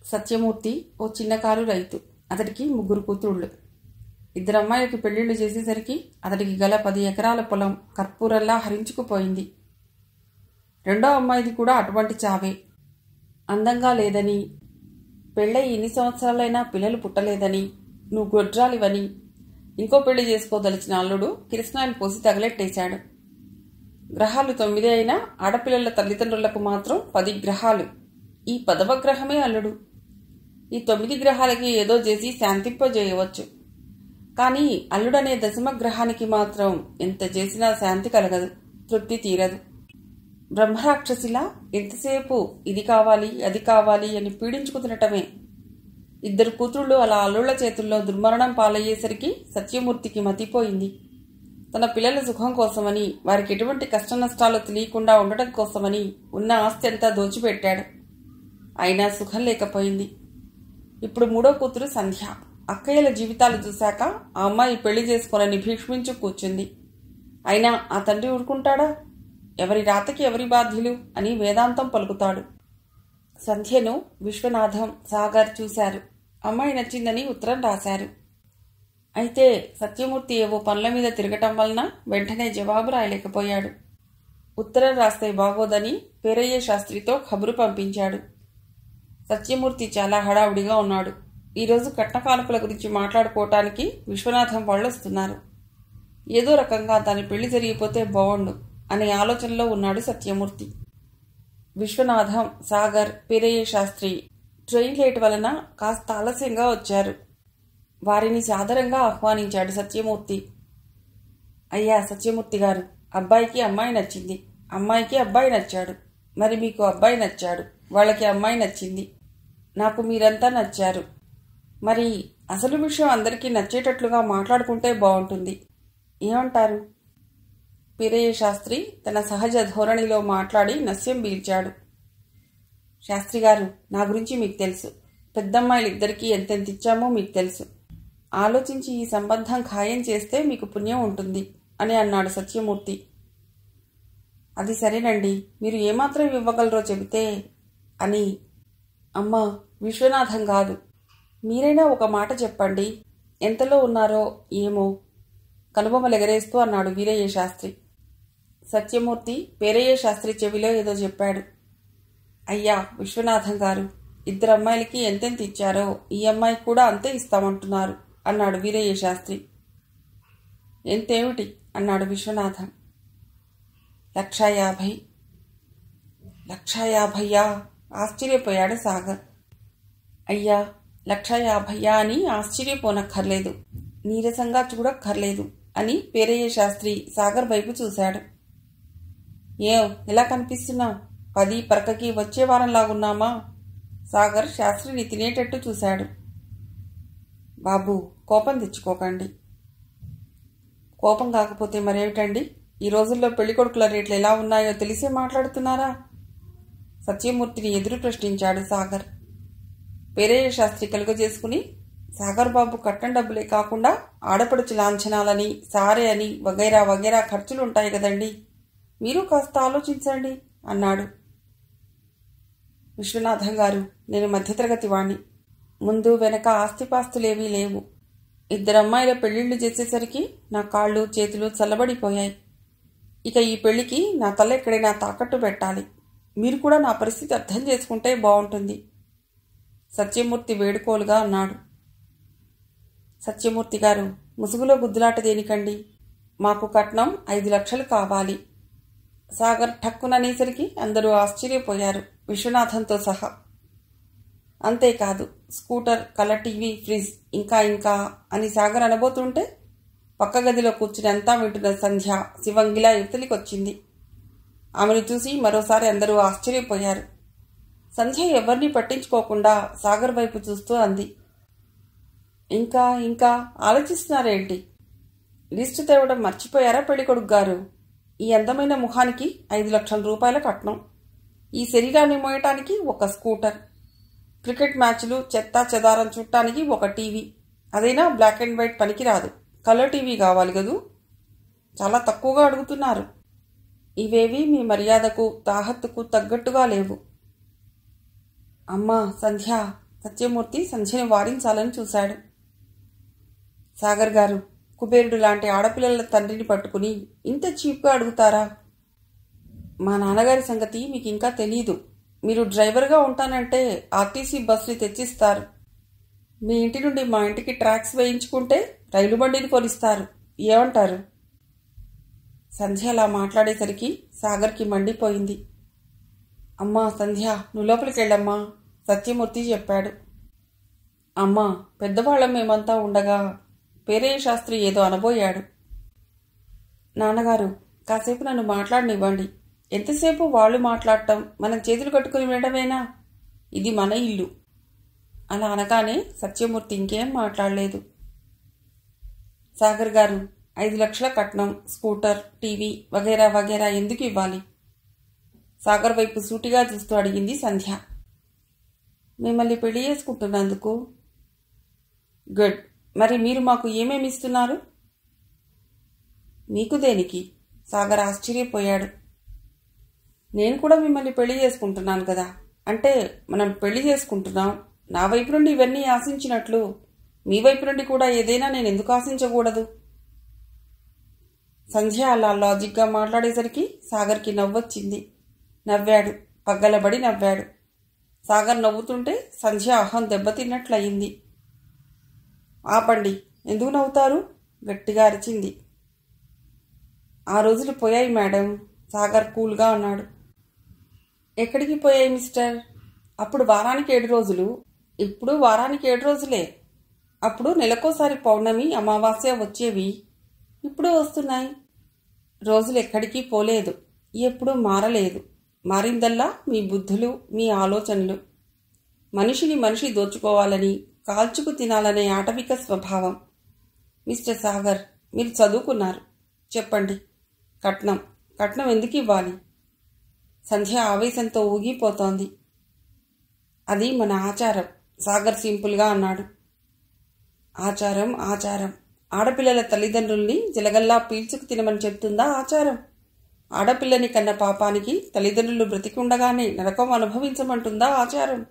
సత్యమూర్తి ఓ చిన్నకారు రైతు. అతడికి 3 కూతుళ్ళు. 2 అమ్మాయిలకి పెళ్లిళ్లు చేసేసరికి అతడికి గల 10 ఎకరాల పొలం కర్పూరంలా హరించుకుపోయింది. రెండో అమ్మాయిది కూడా అటువంటి చావే. అందంగా లేదని, పెళ్ళై ఎన్ని సంవత్సరాలైనా పిల్లలు పుట్టలేదని, నువ్వు గొడ్రాలివని ఇంకో పెళ్లి చేసుకోదలిచిన అల్లుడు కిరసనాయిలు పోసి తగలెట్టేశాడు. గ్రహాలు 9 అయినా ఆడపిల్లల తల్లిదండ్రులకు మాత్రం 10 గ్రహాలు. ఈ 10వ గ్రహమే అల్లుడు. ఈ 9 గ్రహాలకి ఏదో చేసి శాంతింపజేయవచ్చు. కానీ అల్లుడనే 10వ గ్రహానికి మాత్రం ఎంత చేసినా శాంతి కలగదు, తృప్తి తీరదు. బ్రహ్మరాక్షసిలా ఎంతసేపు ఇది కావాలి అది కావాలి అని పీడించుకుతినటమే. 2 కూతుళ్ళు అలా అల్లుళ్ల చేతుల్లో దుర్మరణం పాలయ్యేసరికి సత్యమూర్తికి మతిపోయింది. తన పిల్లల సుఖం కోసమని, వారికి ఎటువంటి కష్ట నష్టాలు తెలియకుండా ఉండటం కోసమని ఉన్న ఆస్తి అంతా దోచిపెట్టాడు. అయినా సుఖం లేకపోయింది. ఇప్పుడు 3వ కూతురు సంధ్య. అక్కయ్యల జీవితాలు చూశాక ఆ అమ్మాయి పెళ్లి చేసుకోనని భీష్మించు కూర్చుంది. అయినా ఆ తండ్రి ఊరుకుంటాడా? ఎవరి రాతకి ఎవరి బాధ్యులు అని వేదాంతం పలుకుతాడు. సంధ్యను విశ్వనాథం, సాగర్ చూశారు. అమ్మాయి నచ్చిందని ఉత్తరం రాశారు. అయితే సత్యమూర్తి ఏవో పనుల మీద తిరగటం వలన వెంటనే జవాబు రాయలేకపోయాడు. ఉత్తరం రాస్తే బాగోదని పేరయ్య శాస్త్రితో కబురు పంపించాడు. సత్యమూర్తి చాలా హడావుడిగా ఉన్నాడు. ఈరోజు కట్న కానుకల గురించి మాట్లాడుకోవటానికి విశ్వనాథం వాళ్ళు వస్తున్నారు. ఏదో రకంగా దాని పెళ్లి జరిగిపోతే బాగుండు అనే ఆలోచనలో ఉన్నాడు సత్యమూర్తి. విశ్వనాథం, సాగర్, పేరయ్య శాస్త్రి ట్రైన్ లేట్ వలన కాస్త ఆలస్యంగా వచ్చారు. వారిని సాదరంగా ఆహ్వానించాడు సత్యమూర్తి. అయ్యా సత్యమూర్తి గారు, అబ్బాయికి అమ్మాయి నచ్చింది, అమ్మాయికి అబ్బాయి నచ్చాడు. మరి మీకు అబ్బాయి నచ్చాడు, వాళ్ళకి అమ్మాయి నచ్చింది, నాకు మీరంతా నచ్చారు. మరి అసలు విషయం అందరికీ నచ్చేటట్లుగా మాట్లాడుకుంటే బాగుంటుంది. ఏమంటారు? పేరయ్య శాస్త్రి తన సహజ ధోరణిలో మాట్లాడి నస్యం పీల్చాడు. శాస్త్రి గారు, నా గురించి మీకు తెలుసు. పెద్దమ్మాయిలిద్దరికీ ఎంతెంత ఇచ్చామో మీకు తెలుసు. ఆలోచించి ఈ సంబంధం ఖాయం చేస్తే మీకు పుణ్యం ఉంటుంది అని అన్నాడు సత్యమూర్తి. అది సరేనండి, మీరు ఏమాత్రం ఇవ్వగలరో చెబితే అని. అమ్మా, విశ్వనాథం కాదు, మీరైనా ఒక మాట చెప్పండి. ఎంతలో ఉన్నారో ఏమో కనుబొమ్మలెగరేస్తూ అన్నాడు వీరయ్య శాస్త్రి. సత్యమూర్తి పేరయ్య శాస్త్రి చెవిలో ఏదో చెప్పాడు. అయ్యా విశ్వనాథం గారు, 2 అమ్మాయిలకి ఎంతెంత ఇచ్చారో ఈ అమ్మాయికి కూడా అంతే ఇస్తామంటున్నారు అన్నాడు వీరయ్య శాస్త్రి. ఎంతేమిటి అన్నాడు విశ్వనాథం. 1,50,000. 1,50,000 ఆశ్చర్యపోయాడు సాగర్. అయ్యా 1,50,000 అని ఆశ్చర్యపోనక్కర్లేదు, నీరసంగా చూడక్కర్లేదు అని పేరయ్య శాస్త్రి సాగర్ వైపు చూశాడు. ఎలా కనిపిస్తున్నావు? 10 పరకకి వచ్చే వారంలాగున్నామా? సాగర్ శాస్త్రిని తినేటట్టు చూశాడు. బాబు, కోపం తెచ్చుకోకండి. కోపం కాకపోతే మరేమిటండి? ఈ రోజుల్లో పెళ్లికొడుకుల రేట్లు ఎలా ఉన్నాయో తెలిసే మాట్లాడుతున్నారా? సత్యమూర్తిని ఎదురు ప్రశ్నించాడు సాగర్. పేరయ్య శాస్త్రి కలుగజేసుకుని, సాగర్ బాబు కట్నం డబ్బులే కాకుండా ఆడపడుచు లాంఛనాలని, సారే అని వగైరా వగైరా ఖర్చులుంటాయి కదండి, మీరు కాస్త ఆలోచించండి అన్నాడు. విశ్వనాథం గారు, నేను మధ్యతరగతి వాణ్ణి. ముందు వెనక ఆస్తిపాస్తులేవీ లేవు. 2 అమ్మాయిల పెళ్లిళ్లు చేసేసరికి నా కాళ్ళు చేతులు చల్లబడిపోయాయి. ఇక ఈ పెళ్లికి నా తల ఎక్కడైనా తాకట్టు పెట్టాలి. మీరు కూడా నా పరిస్థితి అర్థం చేసుకుంటే బాగుంటుంది. సత్యమూర్తి వేడుకోలుగా అన్నాడు. సత్యమూర్తి గారు, ముసుగులో గుద్దులాట దేనికండి? మాకు కట్నం 5 లక్షలు కావాలి. సాగర్ ఠక్కుననేసరికి అందరూ ఆశ్చర్యపోయారు, విశ్వనాథంతో సహా. అంతేకాదు, స్కూటర్, కలర్ టీవీ, ఫ్రిడ్జ్, ఇంకా ఇంకా అని సాగర్ అనబోతుంటే పక్క గదిలో కూర్చుని అంతా వింటున్న సంధ్య శివంగిలా యువతలికొచ్చింది. ఆమెను చూసి మరోసారి అందరూ ఆశ్చర్యపోయారు. సంధ్య ఎవరిని పట్టించుకోకుండా సాగర్ వైపు చూస్తూ అంది. ఇంకా ఇంకా ఆలోచిస్తున్నారేంటి? లిస్టు తేవడం మర్చిపోయారా పెళ్ళికొడుకు గారు? ఈ అందమైన ముఖానికి 5 లక్షల రూపాయల కట్నం, ఈ శరీరాన్ని మోయటానికి ఒక స్కూటర్, క్రికెట్ మ్యాచ్లు చెత్తా చెదారం చుట్టానికి ఒక టీవీ, అదైనా బ్లాక్ అండ్ వైట్ పనికిరాదు, కలర్ టీవీ కావాలి కదూ. చాలా తక్కువగా అడుగుతున్నారు. ఇవేవి మీ మర్యాదకు తాహత్తుకు తగ్గట్టుగా లేవు. అమ్మా సంధ్య, సత్యమూర్తి సంధ్యని వారించాలని చూశాడు. సాగర్ గారు, కుబేరుడు లాంటి ఆడపిల్లల తండ్రిని పట్టుకుని ఇంత చీప్గా అడుగుతారా? మా నాన్నగారి సంగతి మీకు ఇంకా తెలీదు. మీరు డ్రైవర్గా ఉంటానంటే ఆర్టీసీ బస్సుని తెచ్చిస్తారు. మీ ఇంటి నుండి మా ఇంటికి ట్రాక్స్ వేయించుకుంటే రైలు బండిని కొనిస్తారు. ఏమంటారు? సంధ్య అలా మాట్లాడేసరికి సాగర్కి మండిపోయింది. అమ్మా సంధ్య, నువ్వు లోపలికి వెళ్ళమ్మా, సత్యమూర్తి చెప్పాడు. అమ్మా, పెద్దవాళ్ళం మేమంతా ఉండగా పేరయ్య శాస్త్రి ఏదో అనబోయాడు. నాన్నగారు, కాసేపు నన్ను మాట్లాడనివ్వండి. ఎంతసేపు వాళ్ళు మాట్లాడటం, మనం చేతులు కట్టుకుని వినడమేనా? ఇది మన ఇల్లు. అలా అనగానే సత్యమూర్తి ఇంకేం మాట్లాడలేదు. సాగర్ గారు, 5 లక్షల కట్నం, స్కూటర్, టీవీ వగైరా వగైరా ఎందుకు ఇవ్వాలి? సాగర్ వైపు సూటిగా చూస్తూ అడిగింది సంధ్య. మిమ్మల్ని పెళ్లి చేసుకుంటున్నందుకు. గుడ్. మరి మీరు మాకు ఏమేమి ఇస్తున్నారు? మీకు దేనికి? సాగర్ ఆశ్చర్యపోయాడు. నేను కూడా మిమ్మల్ని పెళ్లి చేసుకుంటున్నాను కదా. అంటే మనం పెళ్లి చేసుకుంటున్నాం. నా వైపు నుండి ఇవన్నీ ఆశించినట్లు మీ వైపు నుండి కూడా ఏదైనా నేను ఎందుకు ఆశించకూడదు? సంధ్య అలా లాజిక్గా మాట్లాడేసరికి సాగర్కి నవ్వొచ్చింది. నవ్వాడు, పగ్గలబడి నవ్వాడు. సాగర్ నవ్వుతుంటే సంధ్య అహం దెబ్బతిన్నట్లయింది. ఆపండి, ఎందుకు నవ్వుతారు? గట్టిగా అరిచింది. ఆ రోజులు పోయాయి మేడం, సాగర్ కూల్గా అన్నాడు. ఎక్కడికి పోయాయి మిస్టర్? అప్పుడు వారానికి 7 రోజులు, ఇప్పుడు వారానికి 7 రోజులే. అప్పుడు నెలకోసారి పౌర్ణమి, అమావాస్య వచ్చేవి, ఇప్పుడు వస్తున్నాయి. రోజులు ఎక్కడికి పోలేదు, ఎప్పుడూ మారలేదు. మారిందల్లా మీ బుద్ధులు, మీ ఆలోచనలు. మనిషిని మనిషి దోచుకోవాలని, కాల్చుకు తినాలనే ఆటవిక స్వభావం. మిస్టర్ సాగర్, మీరు చదువుకున్నారు. చెప్పండి, కట్నం ఎందుకు ఇవ్వాలి? సంధ్య ఆవేశంతో ఊగిపోతోంది. అది మన ఆచారం, సాగర్ సింపుల్గా అన్నాడు. ఆచారం ఆచారం. ఆడపిల్లల తల్లిదండ్రుల్ని జలగల్లా పీల్చుకు తినమని చెప్తుందా ఆచారం? ఆడపిల్లని కన్న పాపానికి తల్లిదండ్రులు బ్రతికుండగానే నరకం అనుభవించమంటుందా ఆచారం?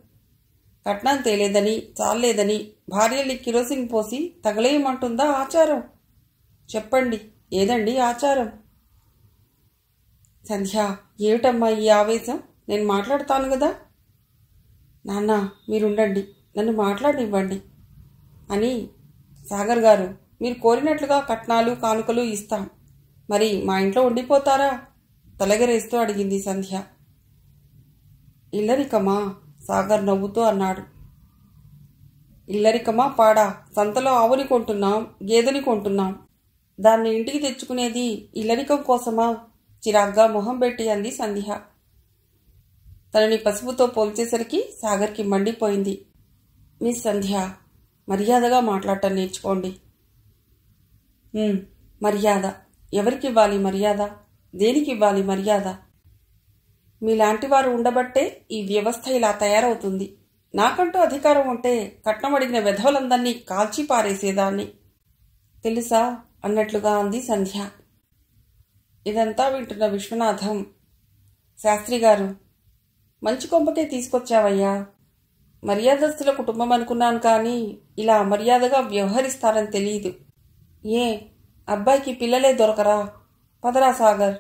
కట్నం తేలేదని, చాలేదని భార్యల్ని కిరోసిన్ పోసి తగలేయమంటుందా ఆచారం? చెప్పండి, ఏదండి ఆచారం? సంధ్య, ఏమిటమ్మా ఈ ఆవేశం? నేను మాట్లాడతాను కదా. నాన్న, మీరుండండి, నన్ను మాట్లాడనివ్వండి అని. సాగర్ గారు, మీరు కోరినట్లుగా కట్నాలు కానుకలు ఇస్తాం. మరి మా ఇంట్లో ఉండిపోతారా? తలగరేస్తూ అడిగింది సంధ్య. ఇల్లరికమా? సాగర్ నవ్వుతూ అన్నాడు. ఇల్లరికమా పాడా? సంతలో ఆవుని కొంటున్నాం, గేదెని కొంటున్నాం. దాన్ని ఇంటికి తెచ్చుకునేది ఇల్లరికం కోసమా? చిరాగ్గా మొహం పెట్టి అంది సంధ్య. తనని పసుపుతో పోల్చేసరికి సాగర్కి మండిపోయింది. మిస్ సంధ్య, మర్యాదగా మాట్లాడటం నేర్చుకోండి. మర్యాద? ఎవరికివ్వాలి మర్యాద? దేనికివ్వాలి మర్యాద? మీలాంటి వారు ఉండబట్టే ఈ వ్యవస్థ ఇలా తయారవుతుంది. నాకంటూ అధికారం ఉంటే కట్నం అడిగిన వెధవలందరినీ కాల్చి పారేసేదాన్ని తెలుసా అన్నట్లుగా అంది సంధ్య. ఇదంతా వింటున్న విశ్వనాథం, శాస్త్రి గారు, మంచి కొంపకే తీసుకొచ్చావయ్యా. మర్యాదస్తుల కుటుంబం అనుకున్నాను, కానీ ఇలా అమర్యాదగా వ్యవహరిస్తారని తెలియదు. ఏ అబ్బాయికి పిల్లలే దొరకరా? పదరా సాగర్.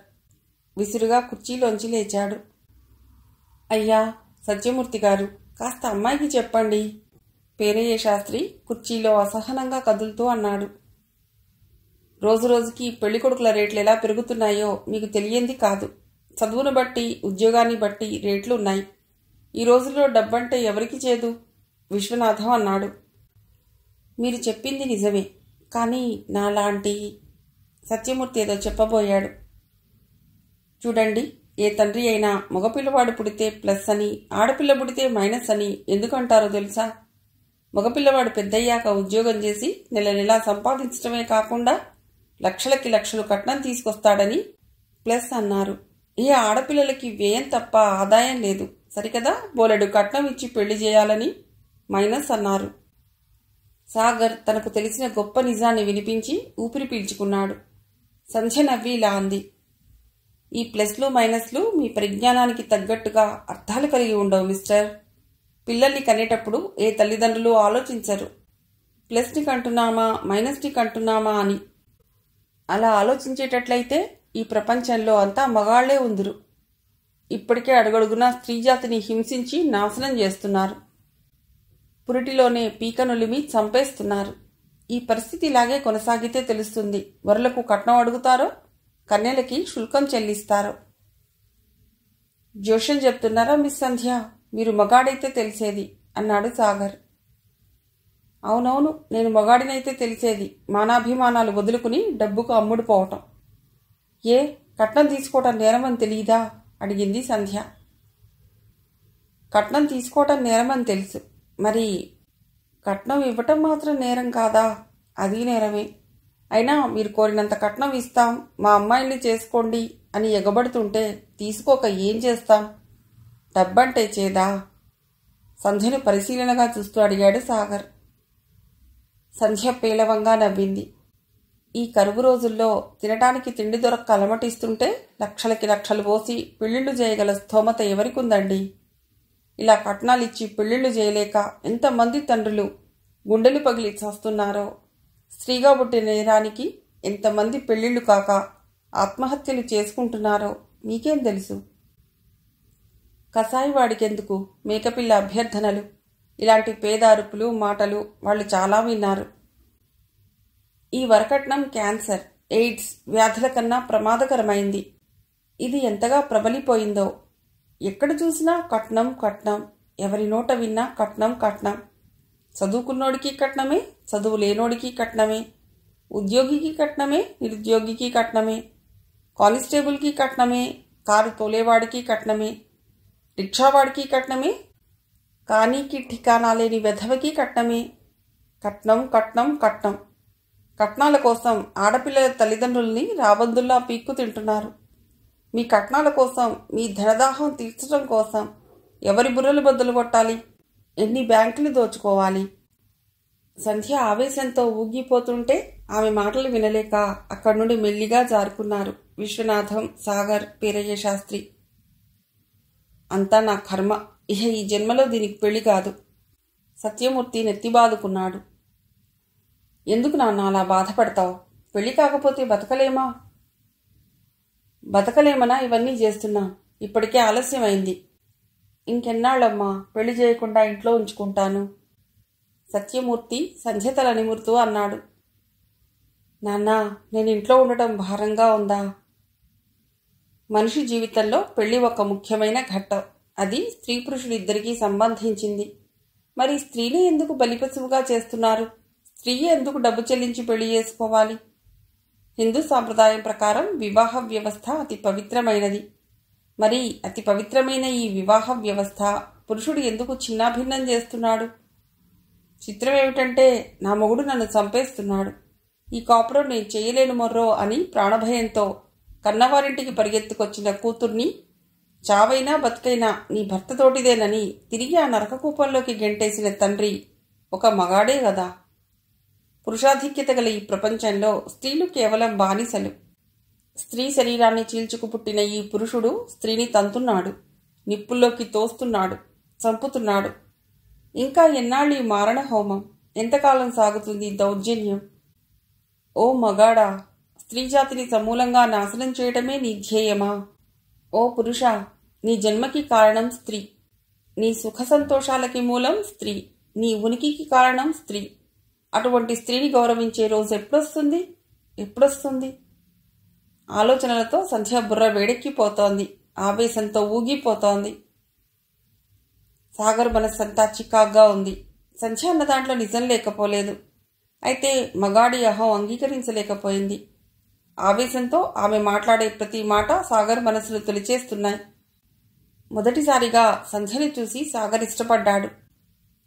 విసురుగా కుర్చీలోంచి లేచాడు. అయ్యా సత్యమూర్తి గారు, కాస్త అమ్మాయికి చెప్పండి. పేరయ్య శాస్త్రి కుర్చీలో అసహనంగా కదులుతూ అన్నాడు. రోజురోజుకి పెళ్లికొడుకుల రేట్లు ఎలా పెరుగుతున్నాయో మీకు తెలియంది కాదు. చదువును బట్టి, ఉద్యోగాన్ని బట్టి రేట్లు ఉన్నాయి. ఈ రోజుల్లో డబ్బంటే ఎవరికి చేదు? విశ్వనాథం అన్నాడు. మీరు చెప్పింది నిజమే, కానీ నాలాంటి సత్యమూర్తి ఏదో చెప్పబోయాడు. చూడండి, ఏ తండ్రి అయినా మగపిల్లవాడు పుడితే ప్లస్ అని, ఆడపిల్ల పుడితే మైనస్ అని ఎందుకంటారో తెలుసా? మగపిల్లవాడు పెద్దయ్యాక ఉద్యోగం చేసి నెల నెలా సంపాదించడమే కాకుండా లక్షలకి లక్షలు కట్నం తీసుకొస్తాడని ప్లస్ అన్నారు. ఏ ఆడపిల్లలకి వ్యయం తప్ప ఆదాయం లేదు, సరికదా? బోలెడు కట్నం ఇచ్చి పెళ్లి చేయాలని మైనస్ అన్నారు. సాగర్ తనకు తెలిసిన గొప్ప నిజాన్ని వినిపించి ఊపిరి పీల్చుకున్నాడు. సంధ్య నవ్వి ఇలా అంది. ఈ ప్లస్లు మైనస్లు మీ పరిజ్ఞానానికి తగ్గట్టుగా అర్థాలు కలిగి ఉండవు మిస్టర్. పిల్లల్ని కనేటప్పుడు ఏ తల్లిదండ్రులు ఆలోచించరు, ప్లస్ని కంటున్నామా మైనస్ని కంటున్నామా అని. అలా ఆలోచించేటట్లయితే ఈ ప్రపంచంలో అంతా మగాళ్లే ఉందురు. ఇప్పటికే అడుగడుగునా స్త్రీజాతిని హింసించి నాశనం చేస్తున్నారు. పురిటిలోనే పీకనులిమి చంపేస్తున్నారు. ఈ పరిస్థితి ఇలాగే కొనసాగితే తెలుస్తుంది వరులకు కట్నం అడుగుతారో, కన్యలకి శుల్కం చెల్లిస్తారో. జోష్యం చెప్తున్నారా మిస్ సంధ్య? మీరు మగాడైతే తెలిసేది అన్నాడు సాగర్. అవునవును, నేను మగాడినైతే తెలిసేది మానాభిమానాలు వదులుకుని డబ్బుకు అమ్ముడు పోవటం. ఏ కట్నం తీసుకోవటం నేరమని తెలియదా అడిగింది సంధ్య. కట్నం తీసుకోవటం నేరమని తెలుసు, మరి కట్నం ఇవ్వటం మాత్రం నేరం కాదా? అది నేరమే. అయినా మీరు కోరినంత కట్నం ఇస్తాం, మా అమ్మాయిల్ని చేసుకోండి అని ఎగబడుతుంటే తీసుకోక ఏం చేస్తాం? డబ్బంటే చేదా? సంధ్యను పరిశీలనగా చూస్తూ అడిగాడు సాగర్. సంధ్య పేలవంగా నవ్వింది. ఈ కరువు రోజుల్లో తినటానికి తిండి దొరక్క అలమటిస్తుంటే లక్షలకి లక్షలు పోసి పెళ్లిళ్లు చేయగల స్థోమత ఎవరికుందండి? ఇలా కట్నాలిచ్చి పెళ్లిళ్లు చేయలేక ఎంతమంది తండ్రులు గుండెలు పగిలి చస్తున్నారో. స్త్రీగా పుట్టిన నేరానికి ఎంతమంది పెళ్లిళ్లు కాక ఆత్మహత్యలు చేసుకుంటున్నారో మీకేం తెలుసు? కసాయివాడికెందుకు మేకపిల్ల అభ్యర్థనలు? ఇలాంటి పేదారుపులు మాటలు వాళ్ళు చాలా విన్నారు. ఈ వరకట్నం క్యాన్సర్, ఎయిడ్స్ వ్యాధుల కన్నా ప్రమాదకరమైంది. ఇది ఎంతగా ప్రబలిపోయిందో. ఎక్కడ చూసినా కట్నం కట్నం, ఎవరి నోట విన్నా కట్నం కట్నం. చదువుకున్నోడికి కట్నమే, చదువు లేనోడికి కట్నమే, ఉద్యోగికి కట్నమే, నిరుద్యోగికి కట్నమే, కానిస్టేబుల్కి కట్నమే, కారు తోలేవాడికి కట్నమే, రిక్షావాడికి కట్నమే, కానీకి ఠికానా లేని వెధవకి కట్నమే. కట్నం కట్నం కట్నం. కట్నాల కోసం ఆడపిల్లల తల్లిదండ్రుల్ని రాబందుల్లా పీక్కు తింటున్నారు. మీ కట్నాల కోసం, మీ ధనదాహం తీర్చడం కోసం ఎవరి బుర్రలు బద్దలు కొట్టాలి? ఎన్ని బ్యాంకులు దోచుకోవాలి? సంధ్య ఆవేశంతో ఊగిపోతుంటే ఆమె మాటలు వినలేక అక్కడి నుండి మెల్లిగా జారుకున్నారు విశ్వనాథం, సాగర్, వీరయ్య శాస్త్రి. అంతా నా కర్మ. ఇహ ఈ జన్మలో దీనికి పెళ్లి కాదు. సత్యమూర్తి నెత్తిబాదుకున్నాడు. ఎందుకు నాన్న అలా బాధపడతావు? పెళ్లి కాకపోతే బతకలేమా? బతకలేమనా ఇవన్నీ చేస్తున్నా? ఇప్పటికే ఆలస్యమైంది. ఇంకెన్నాళ్ళమ్మా పెళ్లి చేయకుండా ఇంట్లో ఉంచుకుంటాను? సత్యమూర్తి సంధ్యతల నిమురుతూ అన్నాడు. నాన్న, నేను ఇంట్లో ఉండటం భారంగా ఉందా? మనిషి జీవితంలో పెళ్లి ఒక ముఖ్యమైన ఘట్టం. అది స్త్రీ పురుషులిద్దరికీ సంబంధించింది. మరి స్త్రీని ఎందుకు బలిపశువుగా చేస్తున్నారు? స్త్రీ ఎందుకు డబ్బు చెల్లించి పెళ్లి చేసుకోవాలి? హిందూ సాంప్రదాయం ప్రకారం వివాహ వ్యవస్థ అతి పవిత్రమైనది. మరి అతి పవిత్రమైన ఈ వివాహ వ్యవస్థ పురుషుడు ఎందుకు చిన్నాభిన్నం చేస్తున్నాడు? చిత్రం ఏమిటంటే నా మొగుడు నన్ను చంపేస్తున్నాడు, ఈ కాపురం నేను చేయలేను మొర్రో అని ప్రాణభయంతో కన్నవారింటికి పరిగెత్తుకొచ్చిన కూతుర్ని చావైనా బతుకైనా నీ భర్తతోటిదేనని తిరిగి ఆ నరకకూపంలోకి గెంటేసిన తండ్రి ఒక మగాడే కదా. పురుషాధిక్యత గల ఈ ప్రపంచంలో స్త్రీలు కేవలం బానిసలు. స్త్రీ శరీరాన్ని చీల్చుకు పుట్టిన ఈ పురుషుడు స్త్రీని తంతున్నాడు, నిప్పుల్లోకి తోస్తున్నాడు, చంపుతున్నాడు. ఇంకా ఎన్నాళ్ళు ఈ మారణ హోమం? ఎంతకాలం సాగుతుంది దౌర్జన్యం? ఓ మగాడా, స్త్రీజాతిని సమూలంగా నాశనం చేయటమే నీ ధ్యేయమా? ఓ పురుష, నీ జన్మకి కారణం స్త్రీ, నీ సుఖ సంతోషాలకి మూలం స్త్రీ, నీ ఉనికికి కారణం స్త్రీ. అటువంటి స్త్రీని గౌరవించే రోజు ఎప్పుడొస్తుంది? ఎప్పుడొస్తుంది? ఆలోచనలతో సంధ్య బుర్ర వేడెక్కిపోతోంది, ఆవేశంతో ఊగిపోతోంది. సాగర్ మనస్సంతా చికాగ్గా ఉంది. సంధ్య అన్న దాంట్లో నిజం లేకపోలేదు. అయితే మగాడి అహం అంగీకరించలేకపోయింది. ఆవేశంతో ఆమె మాట్లాడే ప్రతి మాట సాగర్ మనసును తొలిచేస్తున్నాయి. మొదటిసారిగా సంధ్యని చూసి సాగర్ ఇష్టపడ్డాడు.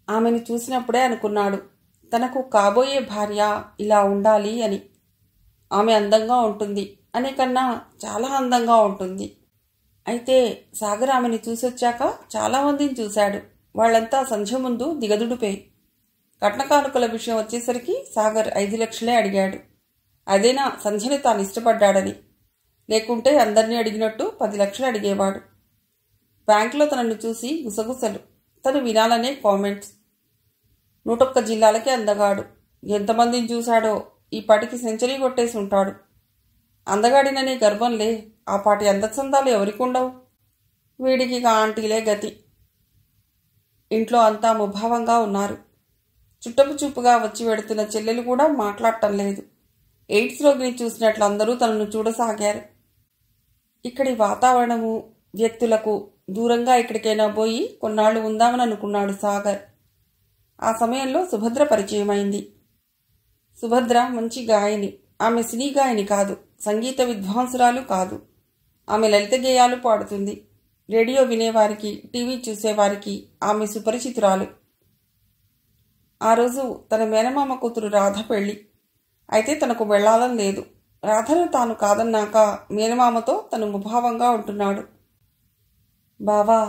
ఆమెను చూసినప్పుడే అనుకున్నాడు, తనకు కాబోయే భార్య ఇలా ఉండాలి అని. ఆమె అందంగా ఉంటుంది అనే కన్నా చాలా అందంగా ఉంటుంది. అయితే సాగర్ ఆమెను చూసొచ్చాక చాలామందిని చూశాడు. వాళ్లంతా సంధ్య ముందు దిగదుడిపే. కట్నకానుకల విషయం వచ్చేసరికి సాగర్ 5 లక్షలే అడిగాడు. అదేనా సంధ్యని తాను ఇష్టపడ్డాడని? లేకుంటే అందరినీ అడిగినట్టు 10 లక్షలు అడిగేవాడు. బ్యాంకులో తనను చూసి గుసగుసలు. తను వినాలనే కామెంట్స్. 101 జిల్లాలకే అందగాడు. ఎంతమందిని చూశాడో ఈ పాటికి సెంచరీ కొట్టేసి ఉంటాడు. అందగాడిననే గర్వంలే, ఆ పాటి అందచందాలు ఎవరికుండవు. వీడికి ఆంటీలే గతి. ఇంట్లో అంతా ముభావంగా ఉన్నారు. చుట్టపు చూపుగా వచ్చి వెడుతున్న చెల్లెలు కూడా మాట్లాడటం లేదు. ఎయిడ్స్ రోగిని చూసినట్లు అందరూ తనను చూడసాగారు. ఇక్కడి వాతావరణము, వ్యక్తులకు దూరంగా ఎక్కడికైనా పోయి కొన్నాళ్లు ఉందామని అనుకున్నాడు సాగర్. ఆ సమయంలో సుభద్ర పరిచయమైంది. సుభద్ర మంచి గాయని. ఆమె సినీ గాయని కాదు, సంగీత విద్వాంసురాలు కాదు. ఆమె లలిత గేయాలు పాడుతుంది. రేడియో వినేవారికి, టీవీ చూసేవారికి ఆమె సుపరిచితురాలు. ఆ రోజు తన మేనమామ కూతురు రాధ పెళ్లి. అయితే తనకు వెళ్లాలని లేదు. రాధను తాను కాదన్నాక మేనమామతో తను ముభావంగా ఉంటున్నాడు. బావా,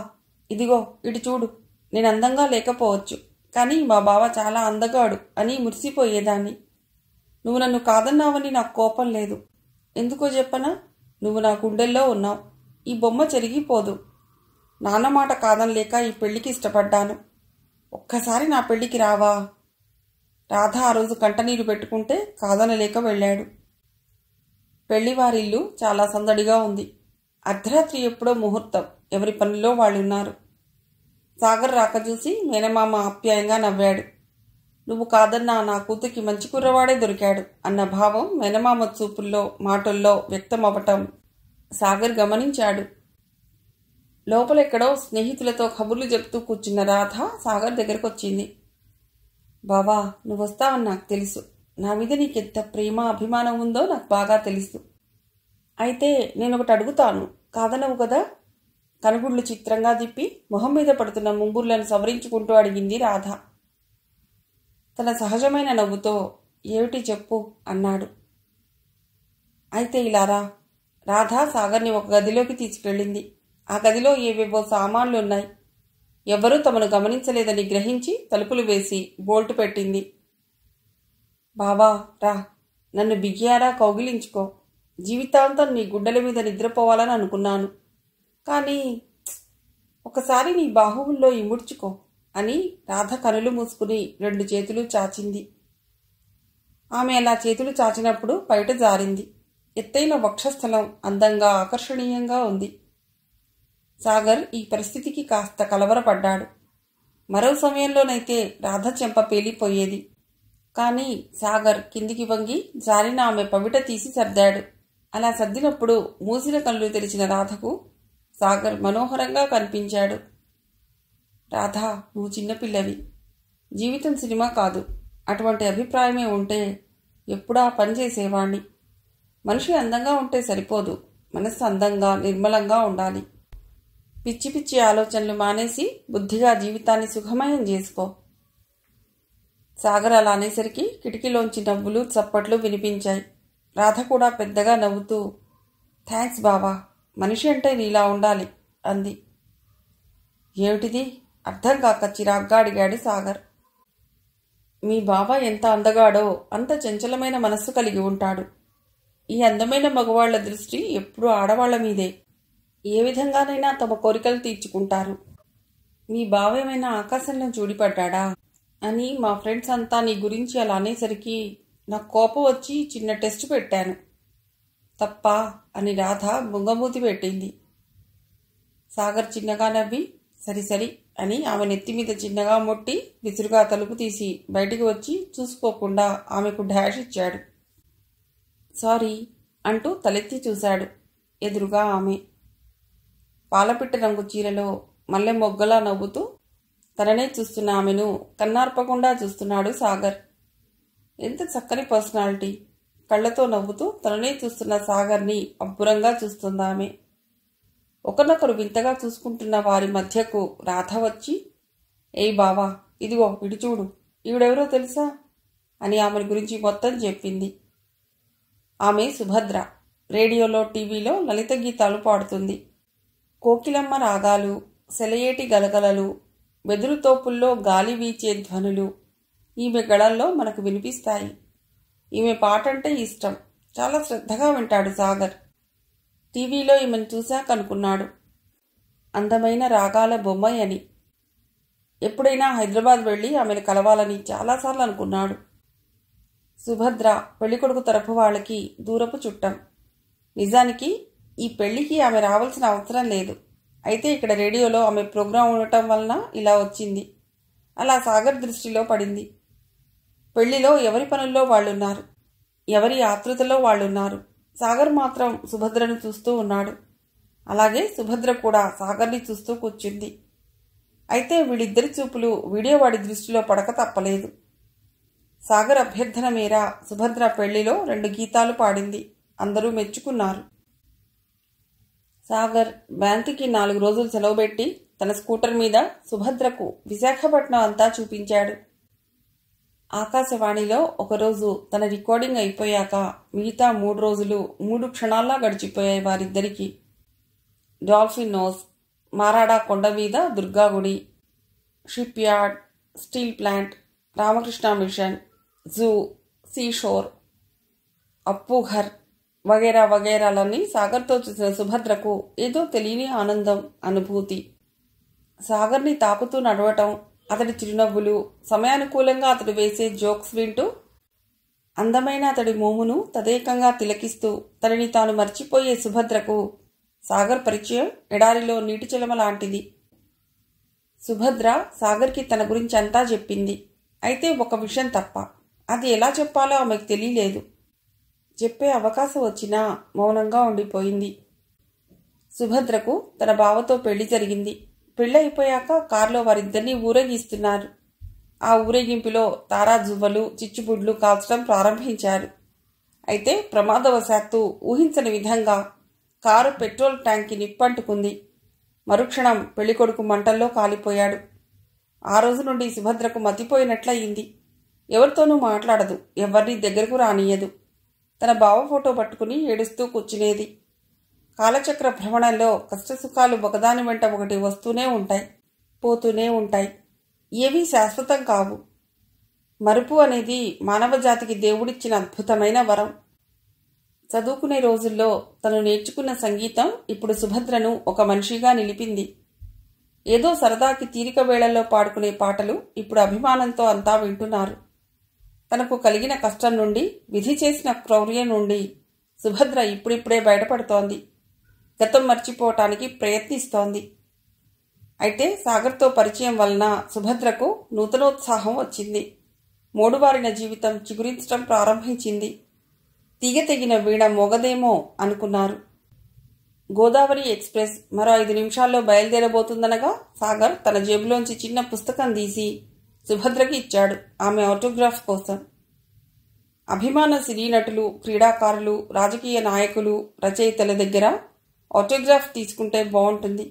ఇదిగో ఇటు చూడు. నేను అందంగా లేకపోవచ్చు, కానీ మా బావ చాలా అందగాడు అని మురిసిపోయేదాన్ని. నువ్వు నన్ను కాదన్నావని నాకు కోపం లేదు. ఎందుకో చెప్పనా? నువ్వు నా గుండెల్లో ఉన్నావు. ఈ బొమ్మ చెరిగిపోదు. నాన్న మాట కాదనలేక ఈ పెళ్లికి ఇష్టపడ్డాను. ఒక్కసారి నా పెళ్లికి రావా? రాధ ఆ రోజు కంటనీరు పెట్టుకుంటే కాదనలేక వెళ్ళాడు. పెళ్లివారిల్లు చాలా సందడిగా ఉంది. అర్ధరాత్రి ఎప్పుడో ముహూర్తం. ఎవరి పనిలో వాళ్ళున్నారు. సాగర్ రాక చూసి మేనమామ ఆప్యాయంగా నవ్వాడు. నువ్వు కాదన్నా నా కూతురికి మంచి కుర్రవాడే దొరికాడు అన్న భావం మేనమామ చూపుల్లో, మాటల్లో వ్యక్తమవటం సాగర్ గమనించాడు. లోపలెక్కడో స్నేహితులతో కబుర్లు చెప్తూ కూర్చున్న రాధ సాగర్ దగ్గరకొచ్చింది. బావా, నువ్వొస్తావని నాకు తెలుసు. నా మీద నీకెంత ప్రేమ, అభిమానం ఉందో నాకు బాగా తెలుసు. అయితే నేనొకటి అడుగుతాను, కాదనవు కదా? కనుగుడ్లు చిత్రంగా తిప్పి మొహం మీద పడుతున్న ముంగుర్లను సవరించుకుంటూ అడిగింది రాధ. తన సహజమైన నవ్వుతో ఏమిటి చెప్పు అన్నాడు. అయితే ఇలారా. రాధ సాగర్ని ఒక గదిలోకి తీసుకెళ్ళింది. ఆ గదిలో ఏవేవో సామాన్లున్నాయి. ఎవరూ తమను గమనించలేదని గ్రహించి తలుపులు వేసి బోల్టు పెట్టింది. బావా రా, నన్ను బిగియారా కౌగిలించుకో. జీవితాంతం నీ గుడ్డల మీద నిద్రపోవాలని అనుకున్నాను. కానీ ఒకసారి నీ బాహువుల్లో ఇముడ్చుకో అని రాధ కనులు మూసుకుని 2 చేతులు చాచింది. ఆమె అలా చేతులు చాచినప్పుడు బయట జారింది. ఎత్తైన వక్షస్థలం అందంగా, ఆకర్షణీయంగా ఉంది. సాగర్ ఈ పరిస్థితికి కాస్త కలవరపడ్డాడు. మరో సమయంలోనైతే రాధ చెంప పేలిపోయేది. కానీ సాగర్ కిందికి వంగి జారిన ఆమె పవిట తీసి సర్దాడు. అలా సర్దినప్పుడు మూసిన కళ్ళు తెరిచిన రాధకు సాగర్ మనోహరంగా కనిపించాడు. రాధా, నువ్వు చిన్నపిల్లవి. జీవితం సినిమా కాదు. అటువంటి అభిప్రాయమే ఉంటే ఎప్పుడా పని చేసేవాణ్ణి. మనిషి అందంగా ఉంటే సరిపోదు, మనస్సు అందంగా, నిర్మలంగా ఉండాలి. పిచ్చి పిచ్చి ఆలోచనలు మానేసి బుద్ధిగా జీవితాన్ని సుఖమయం చేసుకో. సాగర్ అలా అనేసరికి కిటికీలోంచి నవ్వులు, చప్పట్లు వినిపించాయి. రాధ కూడా పెద్దగా నవ్వుతూ, థ్యాంక్స్ బావా, మనిషి అంటే నీలా ఉండాలి అంది. ఏమిటిది? అర్థం కాక చిరాగ్గా అడిగాడు సాగర్. మీ బావ ఎంత అందగాడో అంత చంచలమైన మనస్సు కలిగి ఉంటాడు. ఈ అందమైన మగవాళ్ల దృష్టి ఎప్పుడూ ఆడవాళ్ల మీదే. ఏ విధంగానైనా తమ కోరికలు తీర్చుకుంటారు. మీ బావేమైనా ఆకాశంలో చూడిపడ్డా అని మా ఫ్రెండ్స్ అంతా నీ గురించి అలా అనేసరికి నాకు కోపం వచ్చి చిన్న టెస్ట్ పెట్టాను. తప్ప అని రాధ బొంగమూతి పెట్టింది. సాగర్ చిన్నగా నవ్వి సరి సరి అని ఆమె నెత్తి మీద చిన్నగా మొట్టి విసురుగా తలుపు తీసి బయటికి వచ్చి చూసుకోకుండా ఆమెకు డాష్ ఇచ్చాడు. సారీ అంటూ తలెత్తి చూశాడు. ఎదురుగా ఆమె పాలపిట్ట రంగు చీరలో మల్లె మొగ్గలా నవ్వుతూ తననే చూస్తున్న ఆమెను కన్నార్పకుండా చూస్తున్నాడు సాగర్. ఎంత చక్కని పర్సనాలిటీ. కళ్లతో నవ్వుతూ తననే చూస్తున్న సాగర్ని అబ్బురంగా చూస్తుందామె. ఒకరినొకరు వింతగా చూసుకుంటున్న వారి మధ్యకు రాధ వచ్చి, ఏయ్ బావా, ఇదిగో ఇటు చూడు, ఈవిడెవరో తెలుసా అని ఆమె గురించి మొత్తం చెప్పింది. ఆమె సుభద్ర. రేడియోలో, టీవీలో లలిత గీతాలు పాడుతుంది. కోకిలమ్మ రాగాలు, సెలయేటి గలగలలు, వెదురుతోపుల్లో గాలి వీచే ధ్వనులు ఈమె గళంలో మనకు వినిపిస్తాయి. ఈమె పాటంటే ఇష్టం. చాలా శ్రద్ధగా వింటాడు సాగర్. టీవీలో ఈమెను చూశాక అనుకున్నాడు, అందమైన రాగాల బొమ్మయని. ఎప్పుడైనా హైదరాబాద్ వెళ్ళి ఆమెను కలవాలని చాలాసార్లు అనుకున్నాడు. సుభద్ర పెళ్ళికొడుకు తరపు వాళ్ళకి దూరపు చుట్టం. నిజానికి ఈ పెళ్లికి ఆమె రావాల్సిన అవసరం లేదు. అయితే ఇక్కడ రేడియోలో ఆమె ప్రోగ్రాం ఉండటం వలన ఇలా వచ్చింది. అలా సాగర్ దృష్టిలో పడింది. పెళ్లిలో ఎవరి పనుల్లో వాళ్ళున్నారు, ఎవరి ఆతృతలో వాళ్ళున్నారు. సాగర్ మాత్రం సుభద్రను చూస్తూ ఉన్నాడు. అలాగే సుభద్ర కూడా సాగర్ని చూస్తూ కూర్చుంది. అయితే వీళ్ళిద్దరి చూపులు వీడియో వాడి దృష్టిలో పడక తప్పలేదు. సాగర్ అభ్యర్థన మేర సుభద్ర పెళ్లిలో 2 గీతాలు పాడింది. అందరూ మెచ్చుకున్నారు. సాగర్ బ్యాంకుకి 4 రోజులు సెలవు పెట్టి తన స్కూటర్ మీద సుభద్రకు విశాఖపట్నం అంతా చూపించాడు. ఆకాశవాణిలో ఒకరోజు తన రికార్డింగ్ అయిపోయాక మిగతా 3 రోజులు 3 క్షణాల్లా గడిచిపోయాయి వారిద్దరికీ. డాల్ఫిన్ నోస్, మారాడా కొండ మీద దుర్గాగుడి, ship yard, steel plant, Ramakrishna mission, zoo, seashore, Appughar వగైరా వగైరాలన్నీ సాగర్తో చూసిన సుభద్రకు ఏదో తెలియని ఆనందం, అనుభూతి. సాగర్ని తాకుతూ నడవటం, అతడి చిరునవ్వులు, సమయానుకూలంగా అతడు వేసే జోక్స్ వింటూ అందమైన అతడి మోమును తదేకంగా తిలకిస్తూ తనని తాను మర్చిపోయే సుభద్రకు సాగర్ పరిచయం ఎడారిలో నీటి చెలమ లాంటిది. సుభద్ర సాగర్కి తన గురించి అంతా చెప్పింది. అయితే ఒక విషయం తప్ప. అది ఎలా చెప్పాలో ఆమెకు తెలియలేదు. చెప్పే అవకాశం వచ్చినా మౌనంగా ఉండిపోయింది. సుభద్రకు తన బావతో పెళ్లి జరిగింది. పెళ్ళైపోయాక కారులో వారిద్దరినీ ఊరేగిస్తున్నారు. ఆ ఊరేగింపులో తారాజువ్వలు, చిచ్చుబుడ్లు కాల్చడం ప్రారంభించారు. అయితే ప్రమాదవశాత్తు ఊహించని విధంగా కారు పెట్రోల్ ట్యాంక్కి నిప్పంటుకుంది. మరుక్షణం పెళ్లికొడుకు మంటల్లో కాలిపోయాడు. ఆ రోజు నుండి సుభద్రకు మతిపోయినట్లయింది. ఎవరితోనూ మాట్లాడదు, ఎవరిని దగ్గరకు రానియదు. తన బావ ఫోటో పట్టుకుని ఏడుస్తూ కూర్చునేది. కాలచక్ర భ్రమణంలో కష్టసుఖాలు ఒకదాని వెంట ఒకటి వస్తూనే ఉంటాయి, పోతూనే ఉంటాయి. ఏవీ శాశ్వతం కావు. మరుపు అనేది మానవ జాతికి దేవుడిచ్చిన అద్భుతమైన వరం. చదువుకునే రోజుల్లో తను నేర్చుకున్న సంగీతం ఇప్పుడు సుభద్రను ఒక మనిషిగా నిలిపింది. ఏదో సరదాకి తీరిక వేళల్లో పాడుకునే పాటలు ఇప్పుడు అభిమానంతో అంతా వింటున్నారు. తనకు కలిగిన కష్టం నుండి, విధి చేసిన క్రౌర్యం నుండి సుభద్ర ఇప్పుడిప్పుడే బయటపడుతోంది. గతం మర్చిపోవటానికి ప్రయత్నిస్తోంది. అయితే సాగర్తో పరిచయం వలన సుభద్రకు నూతనోత్సాహం వచ్చింది. మోడుబారిన జీవితం చిగురించడం ప్రారంభించింది. తీగ తెగిన వీణ మోగదేమో అనుకున్నారు. గోదావరి ఎక్స్ప్రెస్ మరో 5 నిమిషాల్లో బయలుదేరబోతుందనగా సాగర్ తన జేబులోంచి చిన్న పుస్తకం తీసి సుభద్రకి ఇచ్చాడు, ఆమె ఆటోగ్రాఫ్ కోసం. అభిమాన సినీ నటులు, క్రీడాకారులు, రాజకీయ నాయకులు, రచయితల దగ్గర ఆటోగ్రాఫ్ తీసుకుంటే బాగుంటుంది.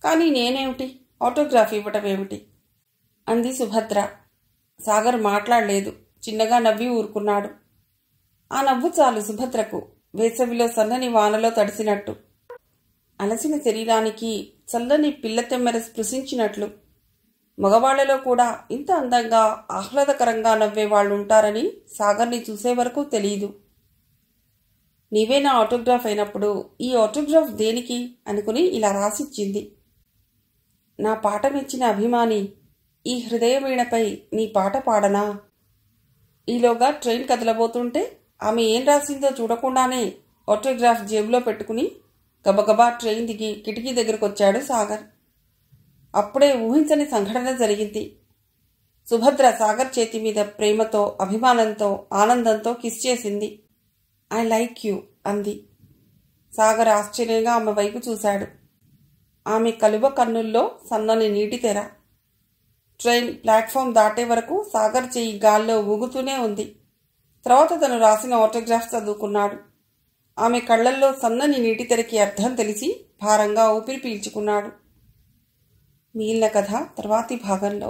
కానీ నేనేమిటి, ఆటోగ్రాఫ్ ఇవ్వటం ఏమిటి అంది సుభద్ర. సాగర్ మాట్లాడలేదు. చిన్నగా నవ్వి ఊరుకున్నాడు. ఆ నవ్వు చాలు సుభద్రకు, వేసవిలో సన్నని వానలో తడిసినట్టు, అలసిన శరీరానికి చల్లని పిల్లతెమ్మెర స్పృశించినట్లు. మగవాళ్లలో కూడా ఇంత అందంగా ఆహ్లాదకరంగా నవ్వే వాళ్ళుంటారని సాగర్ని చూసే వరకు తెలీదు. నీవే నా ఆటోగ్రాఫ్ అయినప్పుడు ఈ ఆటోగ్రాఫ్ దేనికి అనుకుని ఇలా రాసిచ్చింది. నా పాట మెచ్చిన అభిమాని, ఈ హృదయ వీణపై నీ పాట పాడనా? ఈలోగా ట్రైన్ కదలబోతుంటే ఆమె ఏం రాసిందో చూడకుండానే ఆటోగ్రాఫ్ జేబులో పెట్టుకుని గబగబా ట్రైన్ దిగి కిటికీ దగ్గరకొచ్చాడు సాగర్. అప్పుడే ఊహించని సంఘటన జరిగింది. సుభద్ర సాగర్ చేతి మీద ప్రేమతో, అభిమానంతో, ఆనందంతో కిస్ చేసింది. ఐ లైక్ యూ అంది. సాగర్ ఆశ్చర్యంగా ఆమె వైపు చూశాడు. ఆమె కలువ కన్నుల్లో సన్నని నీటి తెర. ట్రైన్ ప్లాట్ఫామ్ దాటే వరకు సాగర్ చెయ్యి గాల్లో ఊగుతూనే ఉంది. తర్వాత తను రాసిన ఆటోగ్రాఫ్ చదువుకున్నాడు. ఆమె కళ్లల్లో సన్నని నీటి తెరకి అర్థం తెలిసి భారంగా ఊపిరి పీల్చుకున్నాడు. మిగిలిన కథ తర్వాతి భాగంలో.